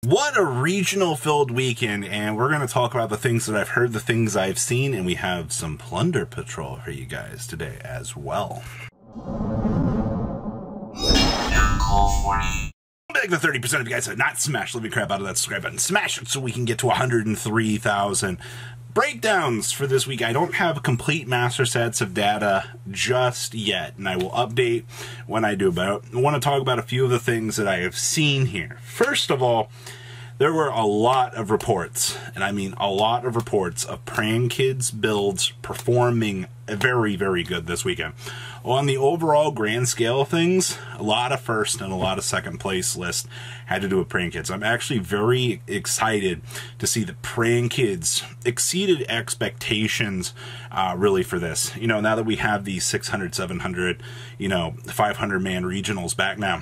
What a regional-filled weekend, and we're going to talk about the things that I've heard, the things I've seen, and we have some Plunder Patrol for you guys today as well. Beg the 30% of you guys have not smashed the living crap out of that subscribe button. Smash it so we can get to 103,000. Breakdowns for this week. I don't have complete master sets of data just yet, and I will update when I do, but I want to talk about a few of the things that I have seen here. First of all, there were a lot of reports, and I mean a lot of reports of Praying Kids builds performing very, very good this weekend. On the overall grand scale of things, a lot of first and a lot of second place lists had to do with Praying Kids. I'm actually very excited to see that Praying Kids exceeded expectations really for this. You know, now that we have these 600, 700, 500 man regionals back now,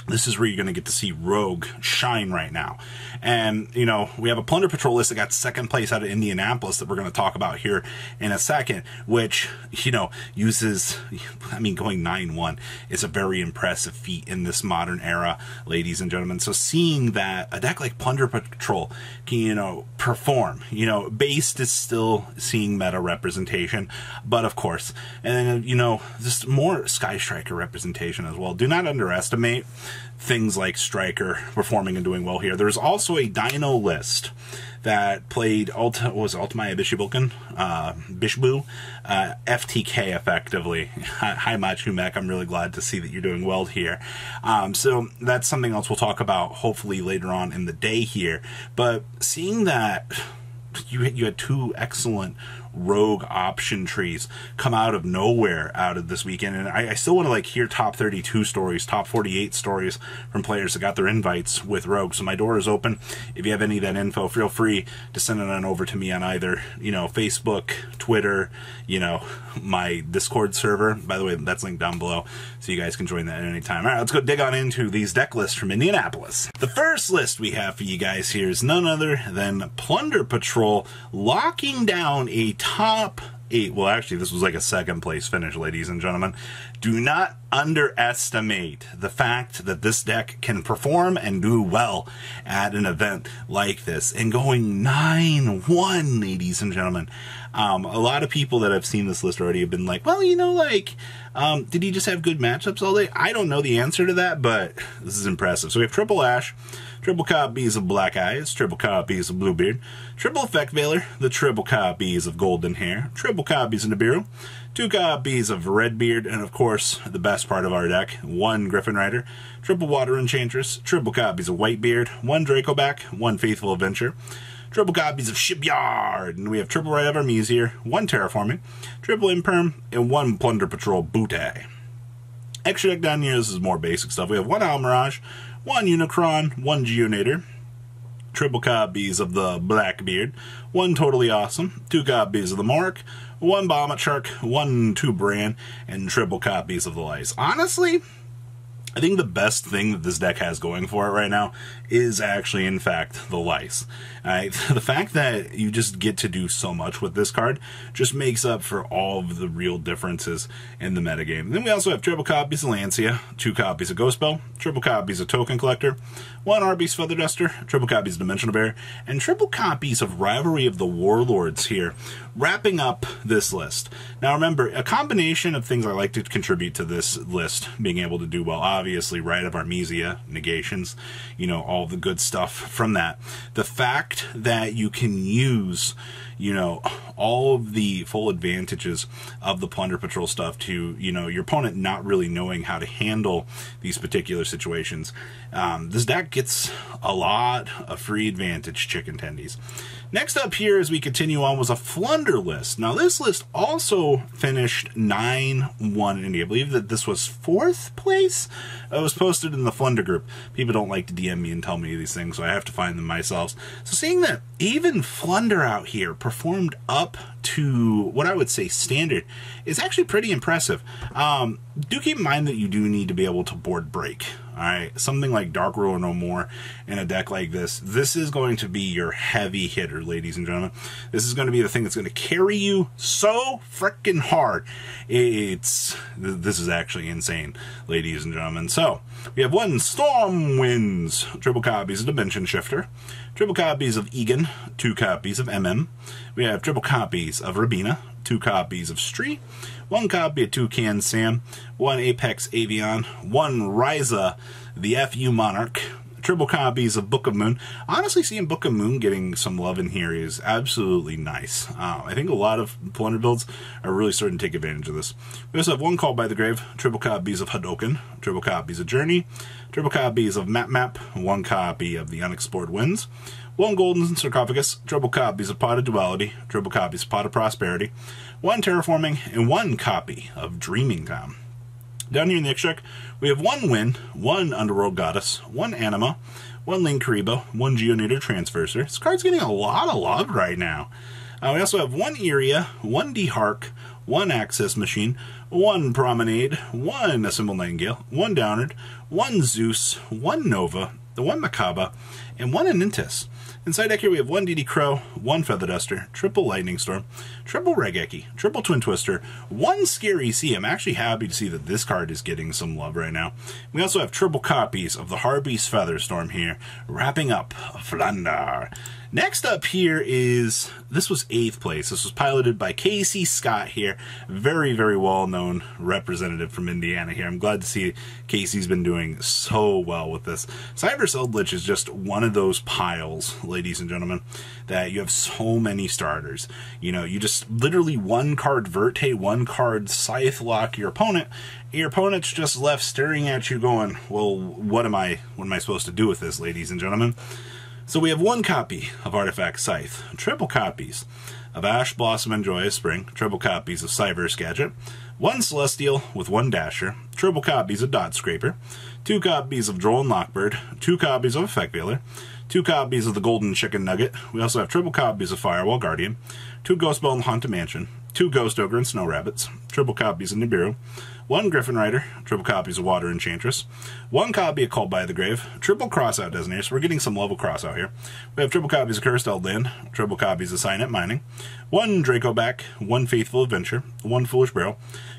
this is where you're going to get to see Rogue shine right now. And, we have a Plunder Patrol list that got second place out of Indianapolis that we're going to talk about here in a second, which, uses, going 9-1 is a very impressive feat in this modern era, ladies and gentlemen. So seeing that a deck like Plunder Patrol can, perform, based is still seeing meta representation, but of course, and then, just more Sky Striker representation as well. Do not underestimate things like Striker performing and doing well here. There's also a Dino list that played Ultimaya Bishbu, FTK effectively. Hi Machu Mech, I'm really glad to see that you're doing well here. So that's something else we'll talk about hopefully later on in the day here. But seeing that you had two excellent Rogue option trees come out of nowhere out of this weekend, and I still want to hear top 32 stories, top 48 stories from players that got their invites with Rogue. So my door is open. If you have any of that info, feel free to send it on over to me on either Facebook, Twitter, my Discord server. By the way, that's linked down below, so you guys can join that at any time. All right, let's go dig on into these deck lists from Indianapolis. The first list we have for you guys here is none other than Plunder Patrol locking down a top 8. Well, actually, this was like a second place finish, ladies and gentlemen. Do not underestimate the fact that this deck can perform and do well at an event like this. And going 9-1, ladies and gentlemen. A lot of people that have seen this list already have been like, well, did he just have good matchups all day? I don't know the answer to that, but this is impressive. So we have Triple Ash, triple copies of Black Eyes, triple copies of Bluebeard, triple Effect Veiler, the triple copies of Golden Hair, triple copies of Nibiru, 2 copies of Redbeard, and of course, the best part of our deck, 1 Griffin Rider, triple Water Enchantress, triple copies of Whitebeard, 1 Dracoback, 1 Faithful Adventure, triple copies of Shipyard, and we have triple Red of Armesier, 1 Terraforming, triple Imperm, and 1 Plunder Patrol Butte. Extra deck down here, this is more basic stuff. We have 1 Owl Mirage, 1 Unicron, 1 Geonator, triple copies of the Blackbeard, 1 Totally Awesome, 2 copies of the Mark, 1 Bomb Shark, 1 Bran, and triple copies of the Lice. Honestly, I think the best thing that this deck has going for it right now is actually, in fact, the Lice. The fact that you just get to do so much with this card just makes up for all of the real differences in the metagame. Then we also have triple copies of Lancia, 2 copies of Ghost Bell, triple copies of Token Collector, 1 Arby's Feather Duster, triple copies of Dimensional Bear, and triple copies of Rivalry of the Warlords here, wrapping up this list. Now remember, a combination of things I like to contribute to this list being able to do well. Obviously, Rite of Armisia, negations, all the good stuff from that. The fact that you can use, all of the full advantages of the Plunder Patrol stuff to, your opponent not really knowing how to handle these particular situations. This deck gets a lot of free advantage chicken tendies. Next up here as we continue on was a Flunder list. Now this list also finished 9-1 in India. I believe that this was 4th place. It was posted in the Flunder group. People don't like to DM me and tell me these things, so I have to find them myself. So seeing that even Flunder out here performed up to what I would say standard is actually pretty impressive. Do keep in mind that you do need to be able to board break Alright, something like Dark Rule or No More in a deck like this. This is going to be your heavy hitter, ladies and gentlemen. This is going to be the thing that's going to carry you so freaking hard. This is actually insane, ladies and gentlemen. So, we have 1 Storm Winds, triple copies of Dimension Shifter, triple copies of Egan, 2 copies of MM. We have triple copies of Rabina, 2 copies of Stree, 1 copy of Toucan Sam, 1 Apex Avian, 1 Ryza, the FU Monarch, triple copies of Book of Moon. Honestly, seeing Book of Moon getting some love in here is absolutely nice. I think a lot of Plunder builds are really starting to take advantage of this. We also have 1 Called by the Grave, triple copies of Hadoken, triple copies of Journey, triple copies of Map, 1 copy of the Unexplored Winds, 1 Golden Sarcophagus, triple copies of Pot of Duality, triple copies of Pot of Prosperity, 1 Terraforming, and 1 copy of Dreaming Time. Down here in the extract, we have 1 Wind, 1 Underworld Goddess, 1 Anima, 1 Link Karibo, 1 Geonator Transverser. This card's getting a lot of love right now. We also have 1 Iria, 1 D-Hark, 1 Access Machine, 1 Promenade, 1 Assembled Nightingale, 1 Downard, 1 Zeus, 1 Nova, 1 Makaba, and 1 Anintis. Inside deck here we have 1 DD Crow, 1 Feather Duster, triple Lightning Storm, triple Regeki, triple Twin Twister, 1 Scary Sea. I'm actually happy to see that this card is getting some love right now. We also have triple copies of the Harpy's Feather Storm here, wrapping up Flandar. Next up here is, this was 8th place. This was piloted by Casey Scott here. Very, very well-known representative from Indiana here. I'm glad to see Casey's been doing so well with this. Cyberse Eldritch is just one of those piles, ladies and gentlemen, that you have so many starters. You know, you just literally 1 card Verte, 1 card Scythe lock your opponent. Your opponent's just left staring at you going, well, what am I supposed to do with this, ladies and gentlemen? So we have 1 copy of Artifact Scythe, triple copies of Ash Blossom and Joyous Spring, triple copies of Cyberse Gadget, 1 Celestial with 1 Dasher, triple copies of Dot Scraper, 2 copies of Droll and Lockbird, 2 copies of Effect Veiler, 2 copies of the Golden Chicken Nugget. We also have triple copies of Firewall Guardian, 2 Ghost Bell and Haunted Mansion, 2 Ghost Ogre and Snow Rabbits, triple copies of Nibiru, 1 Griffin Rider, triple copies of Water Enchantress, 1 copy of Called by the Grave, triple Crossout Designator, so we're getting some level crossout here. We have triple copies of Cursed Eldland, triple copies of Signet Mining, 1 Dracoback, 1 Faithful Adventure, 1 Foolish Barrel,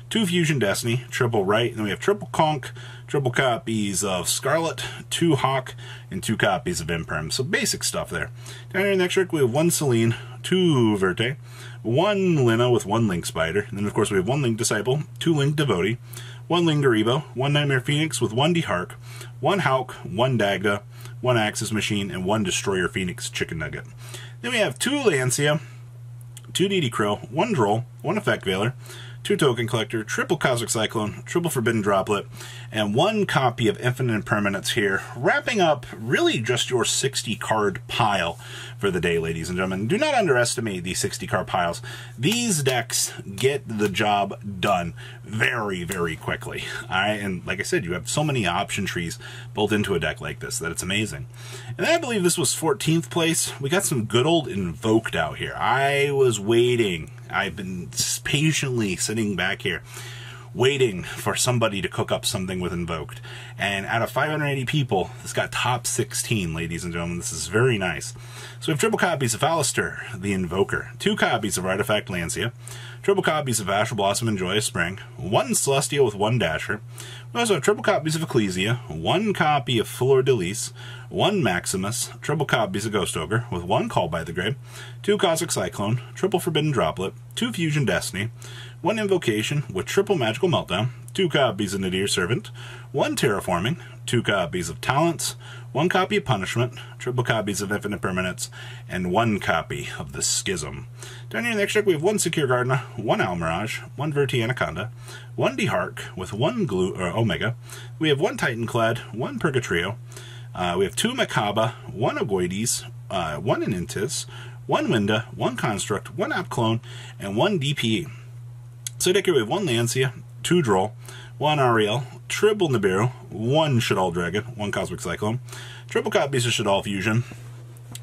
2 Fusion Destiny, triple Right, and then we have triple Conch, triple copies of Scarlet, 2 Hawk, and 2 copies of Imperm. So basic stuff there. Down here in the next trick, we have 1 Celine, 2 Verte, 1 Lina with 1 Link Spider, and then of course we have 1 Link Disciple, 2 Link Devotee, 1 Lingaribo, 1 Nightmare Phoenix with 1 D-Hark, 1 Hauk, 1 Dagda, 1 Axis Machine, and 1 Destroyer Phoenix Chicken Nugget. Then we have 2 Lancia, 2 DD Crow, 1 Droll, 1 Effect Veiler, 2 Token Collector, triple Cosmic Cyclone, triple Forbidden Droplet, and 1 copy of Infinite Impermanence here, wrapping up really just your 60-card pile for the day, ladies and gentlemen. Do not underestimate these 60-card piles. These decks get the job done very, very quickly. And like I said, you have so many option trees built into a deck like this that it's amazing. And then I believe this was 14th place. We got some good old Invoked out here. I was waiting. I've been patiently sitting back here waiting for somebody to cook up something with Invoked. And out of 580 people, this got top 16, ladies and gentlemen. This is very nice. So we have triple copies of Alistair, the Invoker, 2 copies of Artifact Lancia, triple copies of Ash Blossom and Joyous Spring, 1 Celestial with 1 Dasher. We also have triple copies of Ecclesia, 1 copy of Fleur de Lis, 1 Maximus, triple copies of Ghost Ogre with 1 Called by the Grave, 2 Cosmic Cyclone, triple Forbidden Droplet, 2 Fusion Destiny, 1 Invocation with triple Magical Meltdown, 2 copies of Nadir Servant, 1 Terraforming, 2 copies of Talents, 1 copy of Punishment, triple copies of Infinite Permanence, and 1 copy of the Schism. Down here in the extract, we have 1 Secure Gardener, 1 Almirage, 1 Verte Anaconda, 1 D-Hark with 1 Omega. We have 1 Titanclad, 1 Purgatrio. We have 2 Makaba, 1 Ogoides, 1 Anintis, 1 Winda, 1 Construct, 1 App Clone, and 1 DPE. So deck here we have 1 Lancia, 2 Droll, 1 Ariel, triple Nibiru, 1 Shadal Dragon, 1 Cosmic Cyclone, triple copies of Shadal Fusion,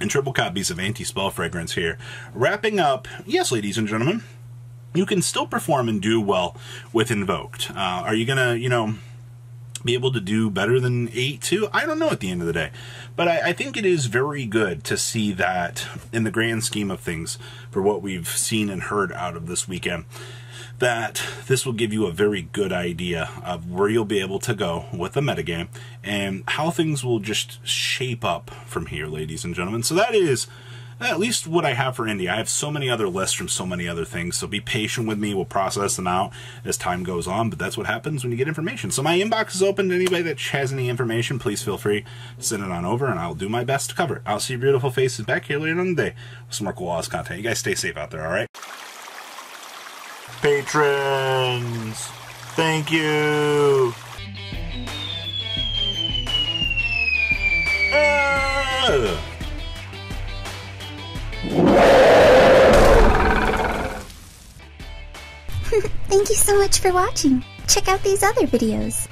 and triple copies of Anti-Spell Fragrance here. Wrapping up, yes, ladies and gentlemen, you can still perform and do well with Invoked. Are you gonna, be able to do better than 8-2? I don't know at the end of the day. But I think it is very good to see that in the grand scheme of things, for what we've seen and heard out of this weekend, that this will give you a very good idea of where you'll be able to go with the metagame and how things will just shape up from here, ladies and gentlemen. So that is at least what I have for Indy. I have so many other lists from so many other things, so be patient with me. We'll process them out as time goes on, but that's what happens when you get information. So my inbox is open to anybody that has any information. Please feel free to send it on over, and I'll do my best to cover it. I'll see your beautiful faces back here later on the day with some more cool Oz content. You guys stay safe out there, all right? Patrons, thank you. Thank you so much for watching. Check out these other videos.